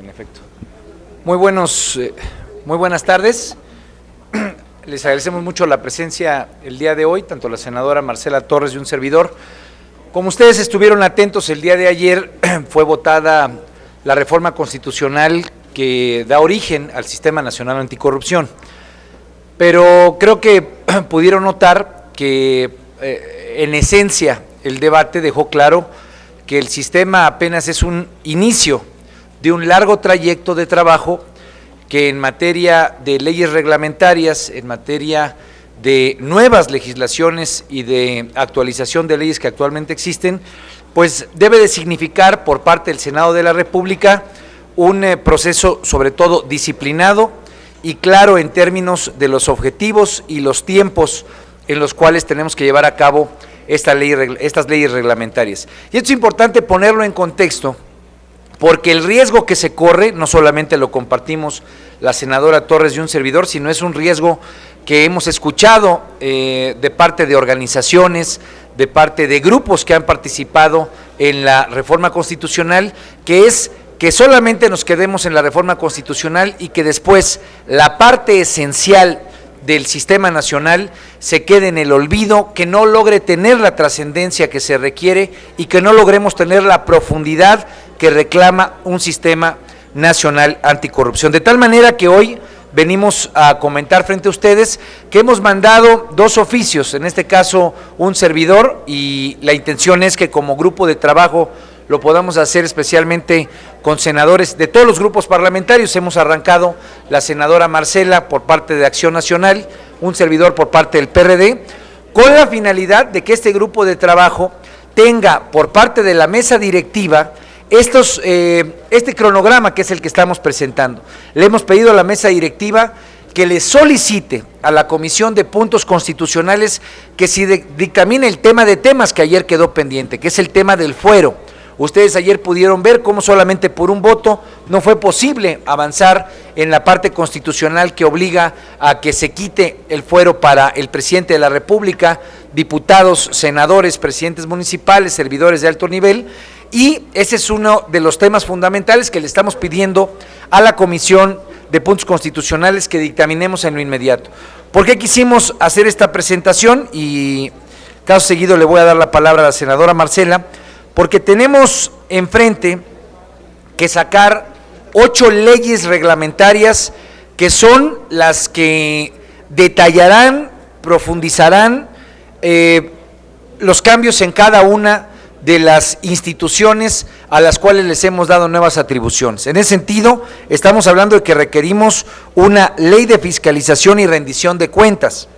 En efecto. Muy buenas tardes. Les agradecemos mucho la presencia el día de hoy, tanto la senadora Marcela Torres y un servidor. Como ustedes estuvieron atentos, el día de ayer fue votada la reforma constitucional que da origen al Sistema Nacional Anticorrupción. Pero creo que pudieron notar que en esencia el debate dejó claro que el sistema apenas es un inicio de un largo trayecto de trabajo que en materia de leyes reglamentarias, en materia de nuevas legislaciones y de actualización de leyes que actualmente existen, pues debe de significar por parte del Senado de la República un proceso sobre todo disciplinado y claro en términos de los objetivos y los tiempos en los cuales tenemos que llevar a cabo estas leyes reglamentarias. Y esto es importante ponerlo en contexto, porque el riesgo que se corre, no solamente lo compartimos la senadora Torres y un servidor, sino es un riesgo que hemos escuchado de parte de organizaciones, de parte de grupos que han participado en la reforma constitucional, que es que solamente nos quedemos en la reforma constitucional y que después la parte esencial del sistema nacional se quede en el olvido, que no logre tener la trascendencia que se requiere y que no logremos tener la profundidad que reclama un sistema nacional anticorrupción. De tal manera que hoy venimos a comentar frente a ustedes que hemos mandado dos oficios, en este caso un servidor, y la intención es que como grupo de trabajo lo podamos hacer especialmente con senadores de todos los grupos parlamentarios. Hemos arrancado la senadora Marcela por parte de Acción Nacional, un servidor por parte del PRD, con la finalidad de que este grupo de trabajo tenga por parte de la mesa directiva este cronograma que es el que estamos presentando. Le hemos pedido a la mesa directiva que le solicite a la Comisión de Puntos Constitucionales que si dictamine el tema de temas que ayer quedó pendiente, que es el tema del fuero. Ustedes ayer pudieron ver cómo solamente por un voto no fue posible avanzar en la parte constitucional que obliga a que se quite el fuero para el presidente de la República, diputados, senadores, presidentes municipales, servidores de alto nivel, y ese es uno de los temas fundamentales que le estamos pidiendo a la Comisión de Puntos Constitucionales que dictaminemos en lo inmediato. ¿Por qué quisimos hacer esta presentación? Y caso seguido le voy a dar la palabra a la senadora Marcela, porque tenemos enfrente que sacar 8 leyes reglamentarias que son las que detallarán, profundizarán los cambios en cada una de las instituciones a las cuales les hemos dado nuevas atribuciones. En ese sentido, estamos hablando de que requerimos una ley de fiscalización y rendición de cuentas,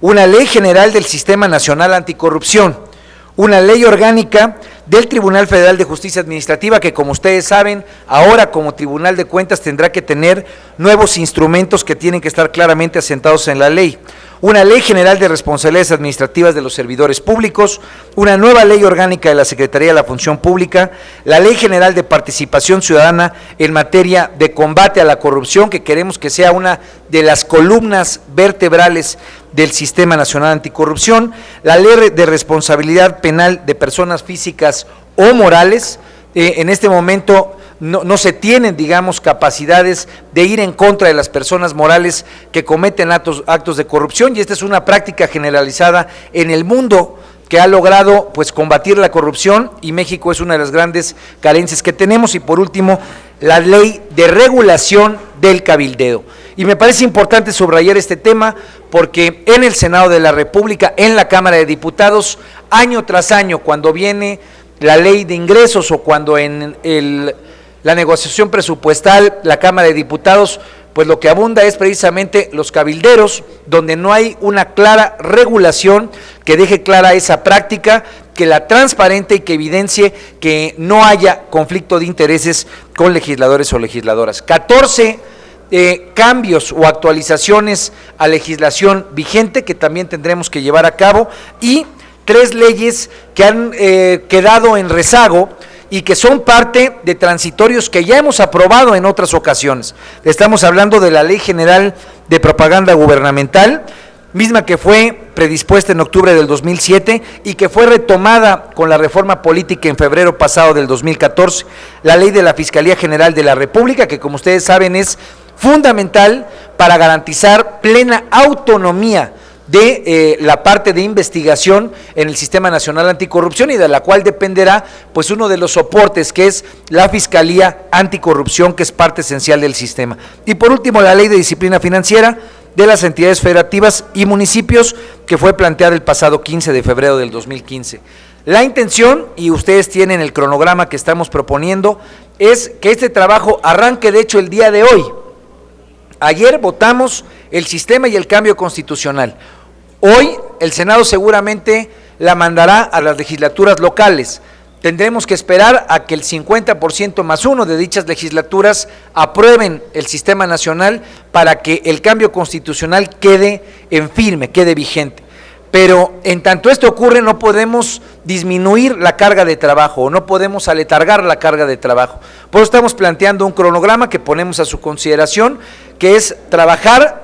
una ley general del Sistema Nacional Anticorrupción, una ley orgánica del Tribunal Federal de Justicia Administrativa que, como ustedes saben, ahora como Tribunal de Cuentas tendrá que tener nuevos instrumentos que tienen que estar claramente asentados en la ley, una ley general de responsabilidades administrativas de los servidores públicos, una nueva ley orgánica de la Secretaría de la Función Pública, la ley general de participación ciudadana en materia de combate a la corrupción, que queremos que sea una de las columnas vertebrales del Sistema Nacional Anticorrupción, la ley de responsabilidad penal de personas físicas o morales. En este momento no se tienen, digamos, capacidades de ir en contra de las personas morales que cometen actos de corrupción, y esta es una práctica generalizada en el mundo que ha logrado pues combatir la corrupción, y México es una de las grandes carencias que tenemos. Y por último, la ley de regulación del cabildeo. Y me parece importante subrayar este tema porque en el Senado de la República, en la Cámara de Diputados, año tras año, cuando viene la ley de ingresos o cuando en la negociación presupuestal, la Cámara de Diputados, pues lo que abunda es precisamente los cabilderos, donde no hay una clara regulación que deje clara esa práctica, que la transparente y que evidencie que no haya conflicto de intereses con legisladores o legisladoras. 14 cambios o actualizaciones a legislación vigente que también tendremos que llevar a cabo, y 3 leyes que han quedado en rezago y que son parte de transitorios que ya hemos aprobado en otras ocasiones. Estamos hablando de la Ley General de Propaganda Gubernamental, misma que fue predispuesta en octubre del 2007 y que fue retomada con la reforma política en febrero pasado del 2014, la ley de la Fiscalía General de la República, que como ustedes saben es fundamental para garantizar plena autonomía de la parte de investigación en el Sistema Nacional Anticorrupción y de la cual dependerá pues uno de los soportes que es la Fiscalía Anticorrupción, que es parte esencial del sistema. Y por último, la Ley de Disciplina Financiera de las entidades federativas y municipios, que fue planteada el pasado 15 de febrero del 2015. La intención, y ustedes tienen el cronograma que estamos proponiendo, es que este trabajo arranque de hecho el día de hoy. Ayer votamos el sistema y el cambio constitucional. Hoy el Senado seguramente la mandará a las legislaturas locales. Tendremos que esperar a que el 50% más uno de dichas legislaturas aprueben el sistema nacional para que el cambio constitucional quede en firme, quede vigente. Pero en tanto esto ocurre, no podemos disminuir la carga de trabajo, o no podemos aletargar la carga de trabajo. Por eso estamos planteando un cronograma que ponemos a su consideración, que es trabajar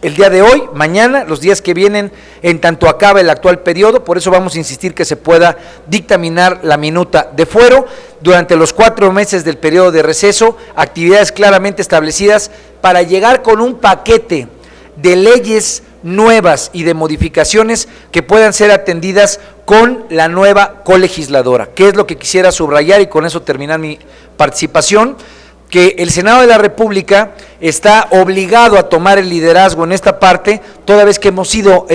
el día de hoy, mañana, los días que vienen, en tanto acaba el actual periodo. Por eso vamos a insistir que se pueda dictaminar la minuta de fuero durante los 4 meses del periodo de receso, actividades claramente establecidas para llegar con un paquete de leyes nuevas y de modificaciones que puedan ser atendidas con la nueva colegisladora, que es lo que quisiera subrayar, y con eso terminar mi participación, que el Senado de la República está obligado a tomar el liderazgo en esta parte, toda vez que hemos sido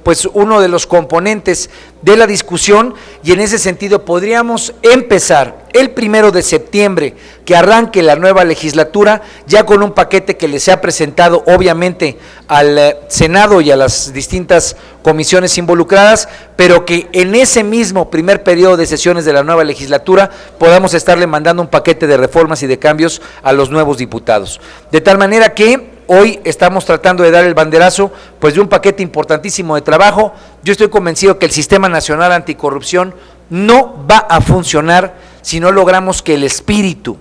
pues uno de los componentes de la discusión, y en ese sentido podríamos empezar el 1 de septiembre, que arranque la nueva legislatura, ya con un paquete que les ha presentado obviamente al Senado y a las distintas comisiones involucradas, pero que en ese mismo primer periodo de sesiones de la nueva legislatura podamos estarle mandando un paquete de reformas y de cambios a los nuevos diputados. De tal manera que hoy estamos tratando de dar el banderazo pues de un paquete importantísimo de trabajo. Yo estoy convencido que el Sistema Nacional Anticorrupción no va a funcionar si no logramos que el espíritu,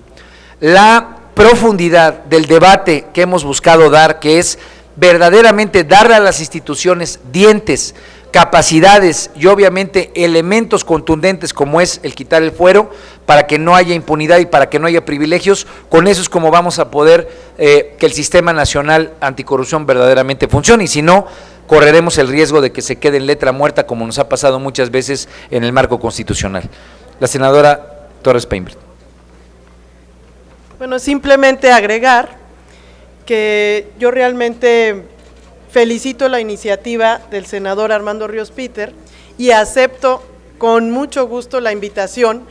la profundidad del debate que hemos buscado dar, que es verdaderamente darle a las instituciones dientes, capacidades y obviamente elementos contundentes como es el quitar el fuero, para que no haya impunidad y para que no haya privilegios. Con eso es como vamos a poder que el Sistema Nacional Anticorrupción verdaderamente funcione, y si no, correremos el riesgo de que se quede en letra muerta, como nos ha pasado muchas veces en el marco constitucional. La senadora Torres Peinbert. Bueno, simplemente agregar que yo realmente felicito la iniciativa del senador Armando Ríos Peter y acepto con mucho gusto la invitación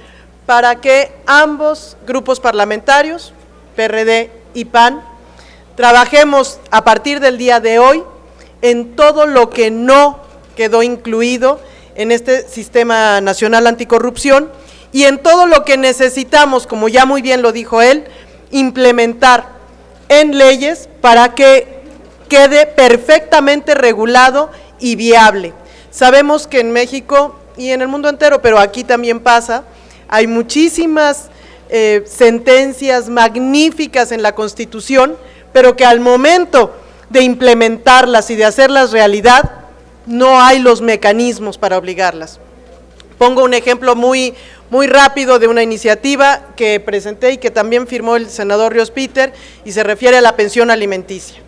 para que ambos grupos parlamentarios, PRD y PAN, trabajemos a partir del día de hoy en todo lo que no quedó incluido en este Sistema Nacional Anticorrupción y en todo lo que necesitamos, como ya muy bien lo dijo él, implementar en leyes para que quede perfectamente regulado y viable. Sabemos que en México y en el mundo entero, pero aquí también pasa, hay muchísimas sentencias magníficas en la Constitución, pero que al momento de implementarlas y de hacerlas realidad, no hay los mecanismos para obligarlas. Pongo un ejemplo muy rápido de una iniciativa que presenté y que también firmó el senador Ríos Peter, y se refiere a la pensión alimenticia.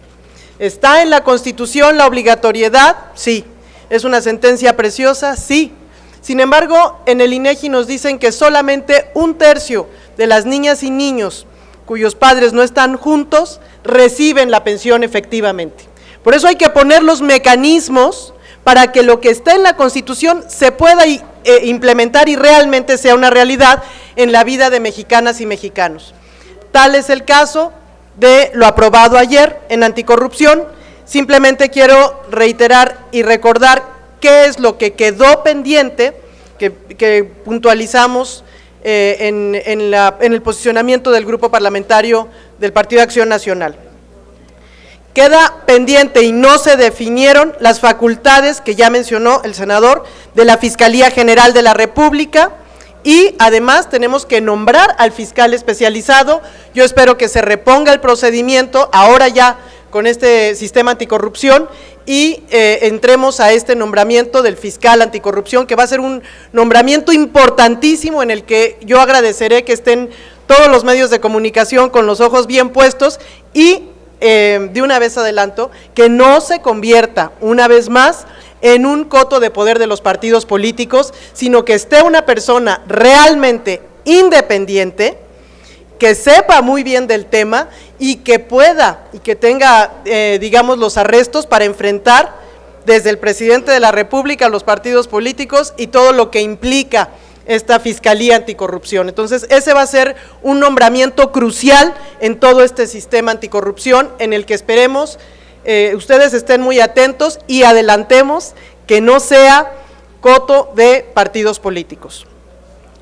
¿Está en la Constitución la obligatoriedad? Sí. ¿Es una sentencia preciosa? Sí. Sin embargo, en el INEGI nos dicen que solamente 1/3 de las niñas y niños cuyos padres no están juntos reciben la pensión efectivamente. Por eso hay que poner los mecanismos para que lo que está en la Constitución se pueda implementar y realmente sea una realidad en la vida de mexicanas y mexicanos. Tal es el caso de lo aprobado ayer en anticorrupción. Simplemente quiero reiterar y recordar qué es lo que quedó pendiente, que puntualizamos en el posicionamiento del grupo parlamentario del Partido de Acción Nacional. Queda pendiente y no se definieron las facultades que ya mencionó el senador de la Fiscalía General de la República, y además tenemos que nombrar al fiscal especializado. Yo espero que se reponga el procedimiento ahora ya con este sistema anticorrupción y entremos a este nombramiento del fiscal anticorrupción, que va a ser un nombramiento importantísimo en el que yo agradeceré que estén todos los medios de comunicación con los ojos bien puestos y de una vez adelanto, que no se convierta una vez más en un coto de poder de los partidos políticos, sino que esté una persona realmente independiente, que sepa muy bien del tema y que pueda y que tenga, digamos, los arrestos para enfrentar desde el presidente de la República a los partidos políticos y todo lo que implica esta Fiscalía Anticorrupción. Entonces, ese va a ser un nombramiento crucial en todo este sistema anticorrupción, en el que esperemos ustedes estén muy atentos y adelantemos que no sea coto de partidos políticos.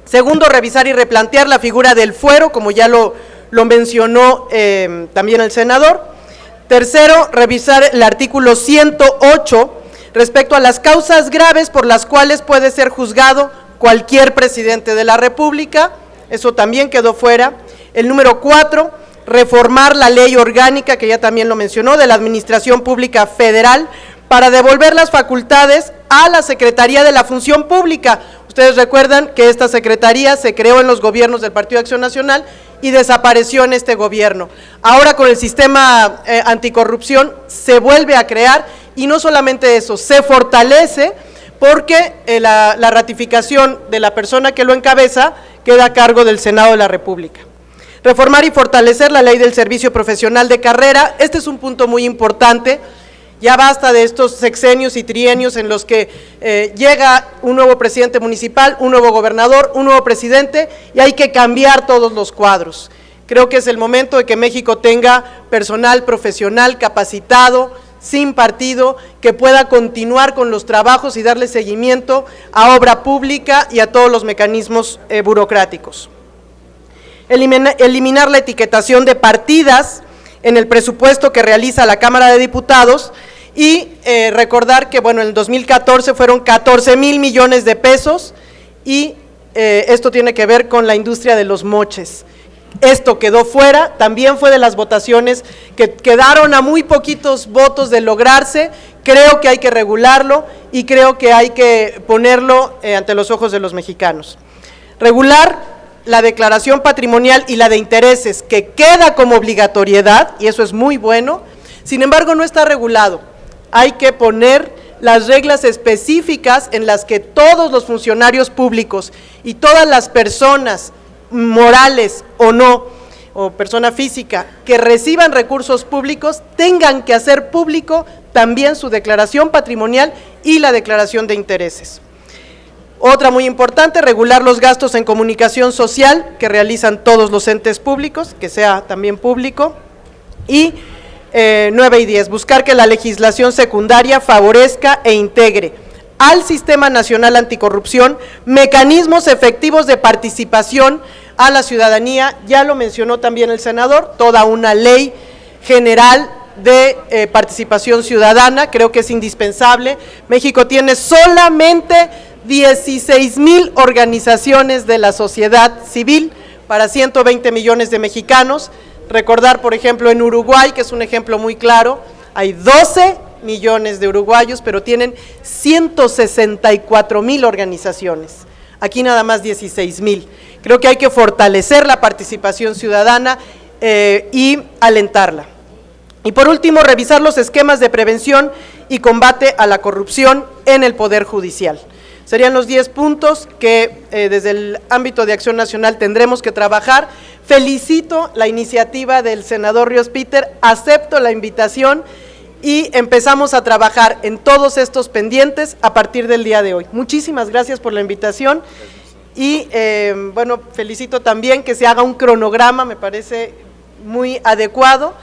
Segundo, revisar y replantear la figura del fuero, como ya lo mencionó también el senador. Tercero, revisar el artículo 108 respecto a las causas graves por las cuales puede ser juzgado cualquier presidente de la República, eso también quedó fuera. El número 4, reformar la ley orgánica, que ya también lo mencionó, de la Administración Pública Federal, para devolver las facultades a la Secretaría de la Función Pública. Ustedes recuerdan que esta secretaría se creó en los gobiernos del Partido de Acción Nacional y desapareció en este gobierno. Ahora con el sistema anticorrupción se vuelve a crear y no solamente eso, se fortalece porque la ratificación de la persona que lo encabeza queda a cargo del Senado de la República. Reformar y fortalecer la ley del servicio profesional de carrera, este es un punto muy importante. Ya basta de estos sexenios y trienios en los que llega un nuevo presidente municipal, un nuevo gobernador, un nuevo presidente y hay que cambiar todos los cuadros. Creo que es el momento de que México tenga personal profesional capacitado, sin partido, que pueda continuar con los trabajos y darle seguimiento a obra pública y a todos los mecanismos burocráticos. Eliminar la etiquetación de partidas en el presupuesto que realiza la Cámara de Diputados y recordar que, bueno, en el 2014 fueron 14,000 millones de pesos y esto tiene que ver con la industria de los moches. Esto quedó fuera, también fue de las votaciones que quedaron a muy poquitos votos de lograrse. Creo que hay que regularlo y creo que hay que ponerlo ante los ojos de los mexicanos. Regular la declaración patrimonial y la de intereses, que queda como obligatoriedad, y eso es muy bueno, sin embargo no está regulado. Hay que poner las reglas específicas en las que todos los funcionarios públicos y todas las personas morales o no, o persona física, que reciban recursos públicos, tengan que hacer público también su declaración patrimonial y la declaración de intereses. Otra muy importante, regular los gastos en comunicación social que realizan todos los entes públicos, que sea también público. Y 9 y 10, buscar que la legislación secundaria favorezca e integre al Sistema Nacional Anticorrupción mecanismos efectivos de participación a la ciudadanía. Ya lo mencionó también el senador, toda una ley general de participación ciudadana, creo que es indispensable. México tiene solamente 16,000 organizaciones de la sociedad civil para 120 millones de mexicanos. Recordar, por ejemplo, en Uruguay, que es un ejemplo muy claro, hay 12 millones de uruguayos, pero tienen 164,000 organizaciones. Aquí nada más 16,000. Creo que hay que fortalecer la participación ciudadana y alentarla. Y por último, revisar los esquemas de prevención y combate a la corrupción en el Poder Judicial. Serían los 10 puntos que desde el ámbito de Acción Nacional tendremos que trabajar. Felicito la iniciativa del senador Ríos Peter, acepto la invitación y empezamos a trabajar en todos estos pendientes a partir del día de hoy. Muchísimas gracias por la invitación y bueno, felicito también que se haga un cronograma, me parece muy adecuado,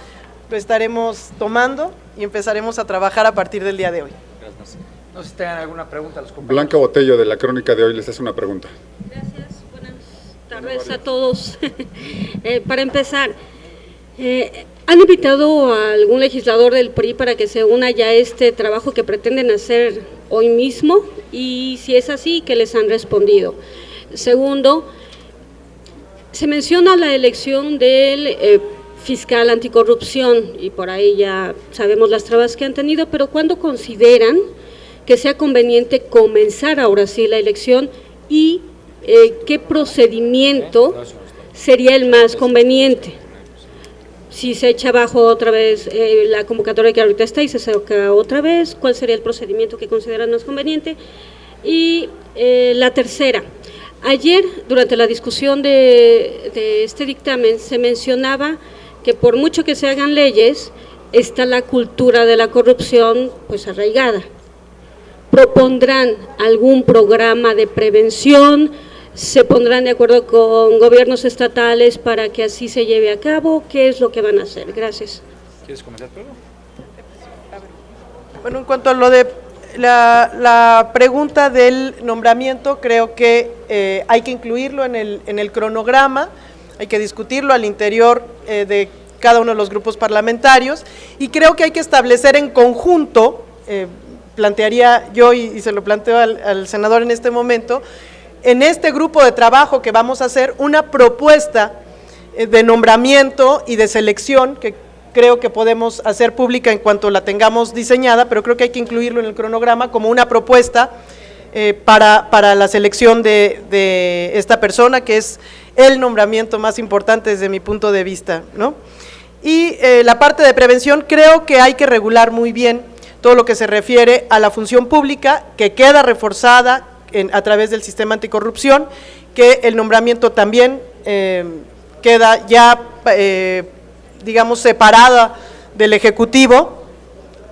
lo estaremos tomando y empezaremos a trabajar a partir del día de hoy. Gracias. No sé si tengan alguna pregunta a los compañeros. Blanca Botello, de la Crónica de Hoy, les hace una pregunta. Gracias, buenas tardes a todos. Para empezar, ¿han invitado a algún legislador del PRI para que se una ya a este trabajo que pretenden hacer hoy mismo? Y si es así, ¿qué les han respondido? Segundo, se menciona la elección del fiscal anticorrupción, y por ahí ya sabemos las trabas que han tenido, pero ¿cuándo consideran que sea conveniente comenzar ahora sí la elección y qué procedimiento sería el más conveniente? Si se echa abajo otra vez la convocatoria que ahorita está y se saca otra vez, ¿cuál sería el procedimiento que consideran más conveniente? Y la tercera, ayer durante la discusión de este dictamen se mencionaba que por mucho que se hagan leyes, está la cultura de la corrupción pues arraigada. ¿Propondrán algún programa de prevención? ¿Se pondrán de acuerdo con gobiernos estatales para que así se lleve a cabo? ¿Qué es lo que van a hacer? Gracias. ¿Quieres comentar algo? Bueno, en cuanto a lo de la pregunta del nombramiento, creo que hay que incluirlo en el cronograma, hay que discutirlo al interior de cada uno de los grupos parlamentarios, y creo que hay que establecer en conjunto, plantearía yo y se lo planteo al senador en este momento, en este grupo de trabajo que vamos a hacer, una propuesta de nombramiento y de selección que creo que podemos hacer pública en cuanto la tengamos diseñada, pero creo que hay que incluirlo en el cronograma como una propuesta para la selección de esta persona, que es el nombramiento más importante desde mi punto de vista, ¿no? Y la parte de prevención, creo que hay que regular muy bien todo lo que se refiere a la función pública, que queda reforzada a través del sistema anticorrupción, que el nombramiento también queda ya, digamos, separada del Ejecutivo,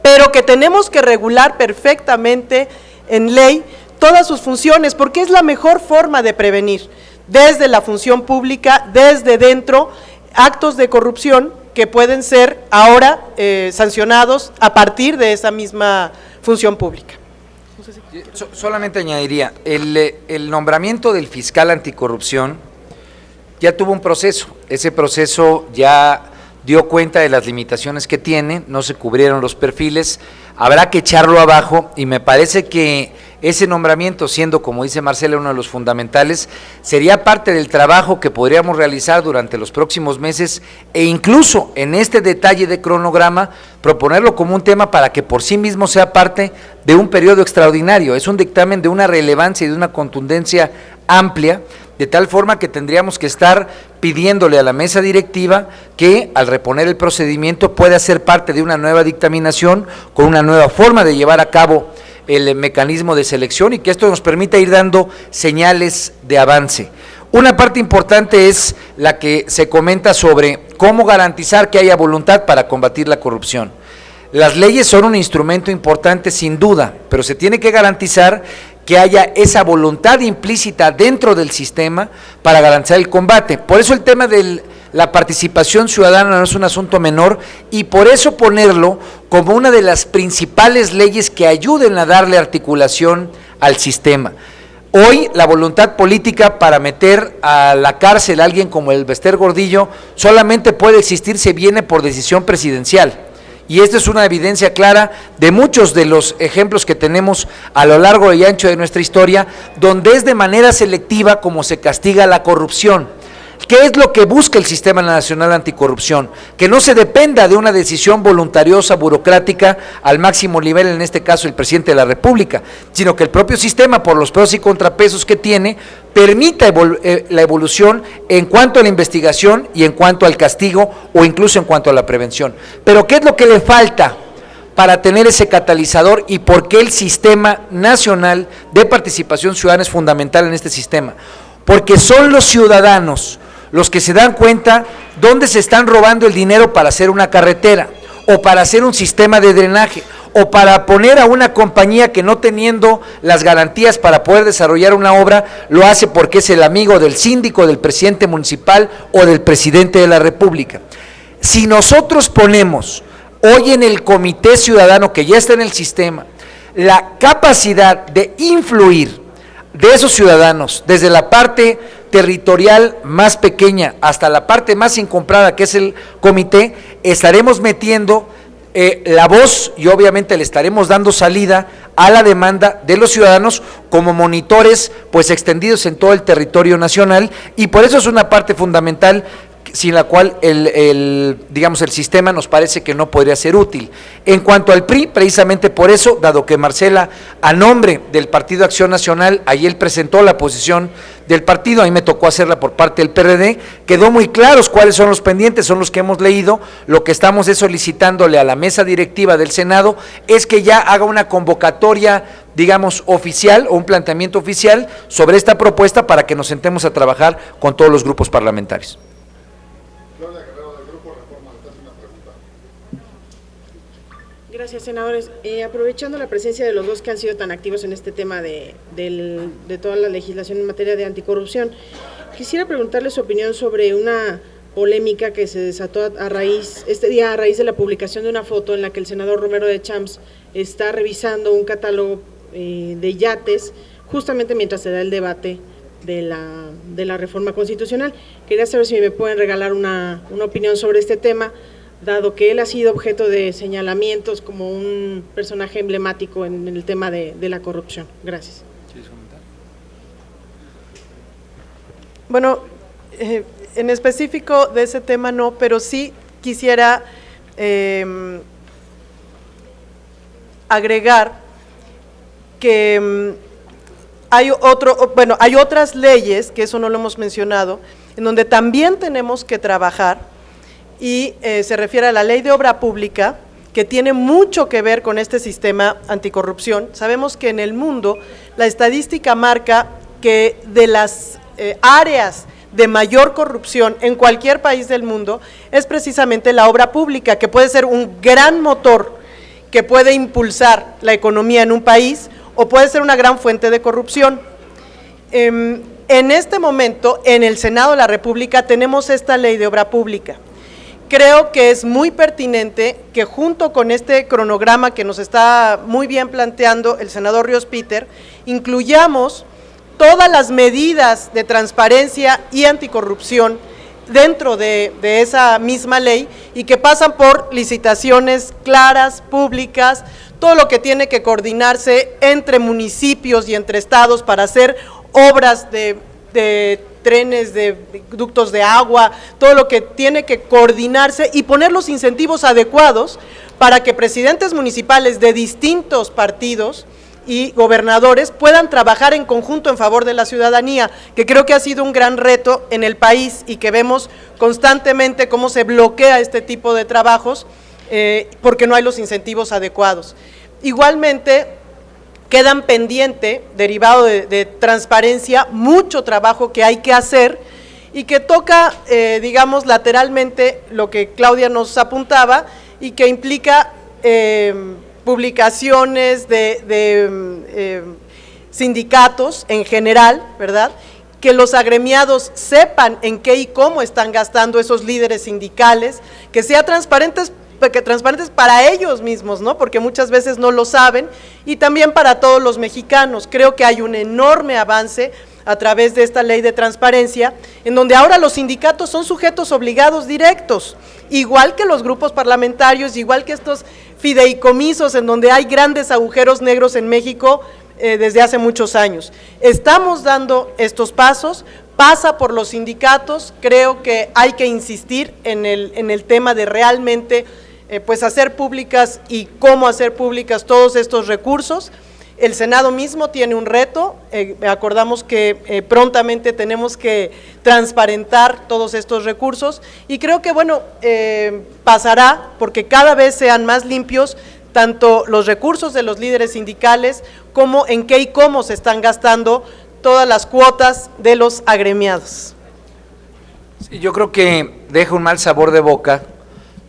pero que tenemos que regular perfectamente en ley todas sus funciones, porque es la mejor forma de prevenir, desde la función pública, desde dentro, actos de corrupción que pueden ser ahora sancionados a partir de esa misma función pública. Solamente añadiría, el nombramiento del fiscal anticorrupción ya tuvo un proceso, ese proceso ya dio cuenta de las limitaciones que tiene, no se cubrieron los perfiles, habrá que echarlo abajo, y me parece que ese nombramiento, siendo, como dice Marcela, uno de los fundamentales, sería parte del trabajo que podríamos realizar durante los próximos meses, e incluso en este detalle de cronograma, proponerlo como un tema para que por sí mismo sea parte de un periodo extraordinario. Es un dictamen de una relevancia y de una contundencia amplia, de tal forma que tendríamos que estar pidiéndole a la mesa directiva que al reponer el procedimiento pueda ser parte de una nueva dictaminación con una nueva forma de llevar a cabo el mecanismo de selección, y que esto nos permita ir dando señales de avance. Una parte importante es la que se comenta sobre cómo garantizar que haya voluntad para combatir la corrupción. Las leyes son un instrumento importante sin duda, pero se tiene que garantizar que haya esa voluntad implícita dentro del sistema para garantizar el combate. Por eso el tema de la participación ciudadana no es un asunto menor, y por eso ponerlo como una de las principales leyes que ayuden a darle articulación al sistema. Hoy la voluntad política para meter a la cárcel a alguien como el Bester Gordillo solamente puede existir si viene por decisión presidencial. Y esta es una evidencia clara de muchos de los ejemplos que tenemos a lo largo y ancho de nuestra historia, donde es de manera selectiva como se castiga la corrupción. ¿Qué es lo que busca el Sistema Nacional Anticorrupción? Que no se dependa de una decisión voluntariosa, burocrática, al máximo nivel, en este caso el presidente de la República, sino que el propio sistema, por los pros y contrapesos que tiene, permita la evolución en cuanto a la investigación y en cuanto al castigo, o incluso en cuanto a la prevención. Pero ¿qué es lo que le falta para tener ese catalizador, y por qué el Sistema Nacional de Participación Ciudadana es fundamental en este sistema? Porque son los ciudadanos los que se dan cuenta dónde se están robando el dinero para hacer una carretera, o para hacer un sistema de drenaje, o para poner a una compañía que, no teniendo las garantías para poder desarrollar una obra, lo hace porque es el amigo del síndico, del presidente municipal o del presidente de la República. Si nosotros ponemos hoy en el comité ciudadano que ya está en el sistema la capacidad de influir de esos ciudadanos, desde la parte territorial más pequeña hasta la parte más incomprada, que es el comité, estaremos metiendo la voz, y obviamente le estaremos dando salida a la demanda de los ciudadanos como monitores pues extendidos en todo el territorio nacional, y por eso es una parte fundamental sin la cual digamos, el sistema nos parece que no podría ser útil. En cuanto al PRI, precisamente por eso, dado que Marcela, a nombre del Partido Acción Nacional, ayer presentó la posición del partido, a mí me tocó hacerla por parte del PRD, quedó muy claros cuáles son los pendientes, son los que hemos leído. Lo que estamos es solicitándole a la mesa directiva del Senado es que ya haga una convocatoria, digamos, oficial o un planteamiento oficial sobre esta propuesta para que nos sentemos a trabajar con todos los grupos parlamentarios. Gracias, senadores. Aprovechando la presencia de los dos que han sido tan activos en este tema de toda la legislación en materia de anticorrupción, quisiera preguntarle su opinión sobre una polémica que se desató este día a raíz de la publicación de una foto en la que el senador Romero de Champs está revisando un catálogo de yates, justamente mientras se da el debate de la reforma constitucional. Quería saber si me pueden regalar una opinión sobre este tema, dado que él ha sido objeto de señalamientos como un personaje emblemático en el tema de la corrupción. Gracias. Bueno, en específico de ese tema no, pero sí quisiera agregar que hay otras leyes, que eso no lo hemos mencionado, en donde también tenemos que trabajar, y se refiere a la Ley de Obra Pública, que tiene mucho que ver con este sistema anticorrupción. Sabemos que en el mundo la estadística marca que de las áreas de mayor corrupción en cualquier país del mundo es precisamente la obra pública, que puede ser un gran motor que puede impulsar la economía en un país o puede ser una gran fuente de corrupción. En este momento, en el Senado de la República tenemos esta Ley de Obra Pública. Creo que es muy pertinente que junto con este cronograma que nos está muy bien planteando el senador Ríos Peter, incluyamos todas las medidas de transparencia y anticorrupción dentro de esa misma ley, y que pasan por licitaciones claras, públicas, todo lo que tiene que coordinarse entre municipios y entre estados para hacer obras de trenes, de ductos de agua, todo lo que tiene que coordinarse y poner los incentivos adecuados para que presidentes municipales de distintos partidos y gobernadores puedan trabajar en conjunto en favor de la ciudadanía, que creo que ha sido un gran reto en el país y que vemos constantemente cómo se bloquea este tipo de trabajos porque no hay los incentivos adecuados. Igualmente, quedan pendiente, derivado de transparencia, mucho trabajo que hay que hacer y que toca, digamos, lateralmente lo que Claudia nos apuntaba y que implica publicaciones de sindicatos en general, ¿verdad?, que los agremiados sepan en qué y cómo están gastando esos líderes sindicales, que sea transparentes para ellos mismos, ¿no?, porque muchas veces no lo saben, y también para todos los mexicanos. Creo que hay un enorme avance a través de esta ley de transparencia, en donde ahora los sindicatos son sujetos obligados directos, igual que los grupos parlamentarios, igual que estos fideicomisos en donde hay grandes agujeros negros en México desde hace muchos años. Estamos dando estos pasos, pasa por los sindicatos. Creo que hay que insistir en el tema de realmente pues hacer públicas y cómo hacer públicas todos estos recursos. El Senado mismo tiene un reto, acordamos que prontamente tenemos que transparentar todos estos recursos, y creo que bueno, pasará porque cada vez sean más limpios tanto los recursos de los líderes sindicales como en qué y cómo se están gastando todas las cuotas de los agremiados. Sí, yo creo que deja un mal sabor de boca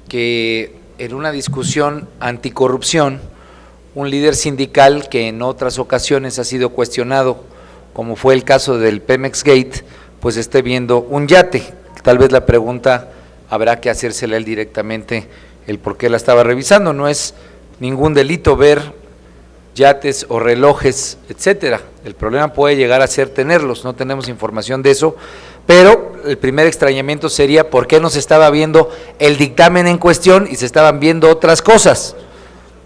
que en una discusión anticorrupción, un líder sindical que en otras ocasiones ha sido cuestionado, como fue el caso del Pemex Gate, pues esté viendo un yate. Tal vez la pregunta habrá que hacérsela él directamente, el por qué la estaba revisando. No es ningún delito ver yates o relojes, etcétera. El problema puede llegar a ser tenerlos, no tenemos información de eso, pero el primer extrañamiento sería por qué no se estaba viendo el dictamen en cuestión y se estaban viendo otras cosas.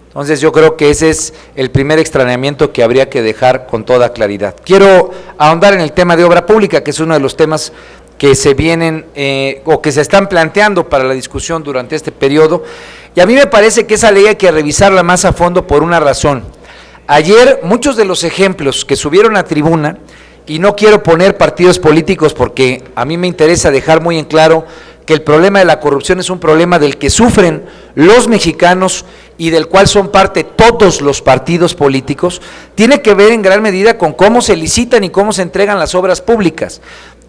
Entonces yo creo que ese es el primer extrañamiento que habría que dejar con toda claridad. Quiero ahondar en el tema de obra pública, que es uno de los temas que se vienen o que se están planteando para la discusión durante este periodo, y a mí me parece que esa ley hay que revisarla más a fondo por una razón. Ayer muchos de los ejemplos que subieron a tribuna, y no quiero poner partidos políticos porque a mí me interesa dejar muy en claro que el problema de la corrupción es un problema del que sufren los mexicanos y del cual son parte todos los partidos políticos, tiene que ver en gran medida con cómo se licitan y cómo se entregan las obras públicas.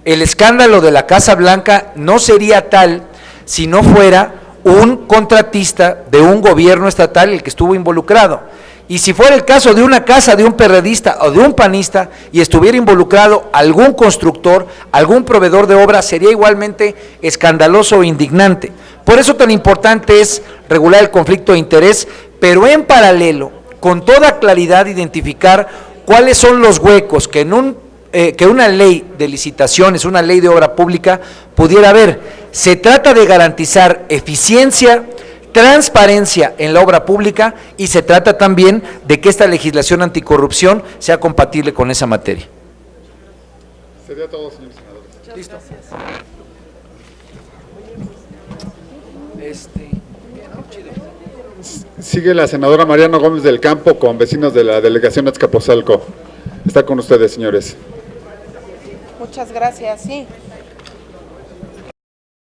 El escándalo de la Casa Blanca no sería tal si no fuera un contratista de un gobierno estatal el que estuvo involucrado. Y si fuera el caso de una casa de un perredista o de un panista y estuviera involucrado algún constructor, algún proveedor de obra, sería igualmente escandaloso e indignante. Por eso tan importante es regular el conflicto de interés, pero en paralelo, con toda claridad, identificar cuáles son los huecos que que una ley de licitaciones, una ley de obra pública pudiera haber. Se trata de garantizar eficiencia, transparencia en la obra pública y se trata también de que esta legislación anticorrupción sea compatible con esa materia. Sería todo, señores senadores. Listo. Sigue la senadora Mariano Gómez del Campo con vecinos de la delegación Azcapotzalco. Está con ustedes, señores. Muchas gracias, sí.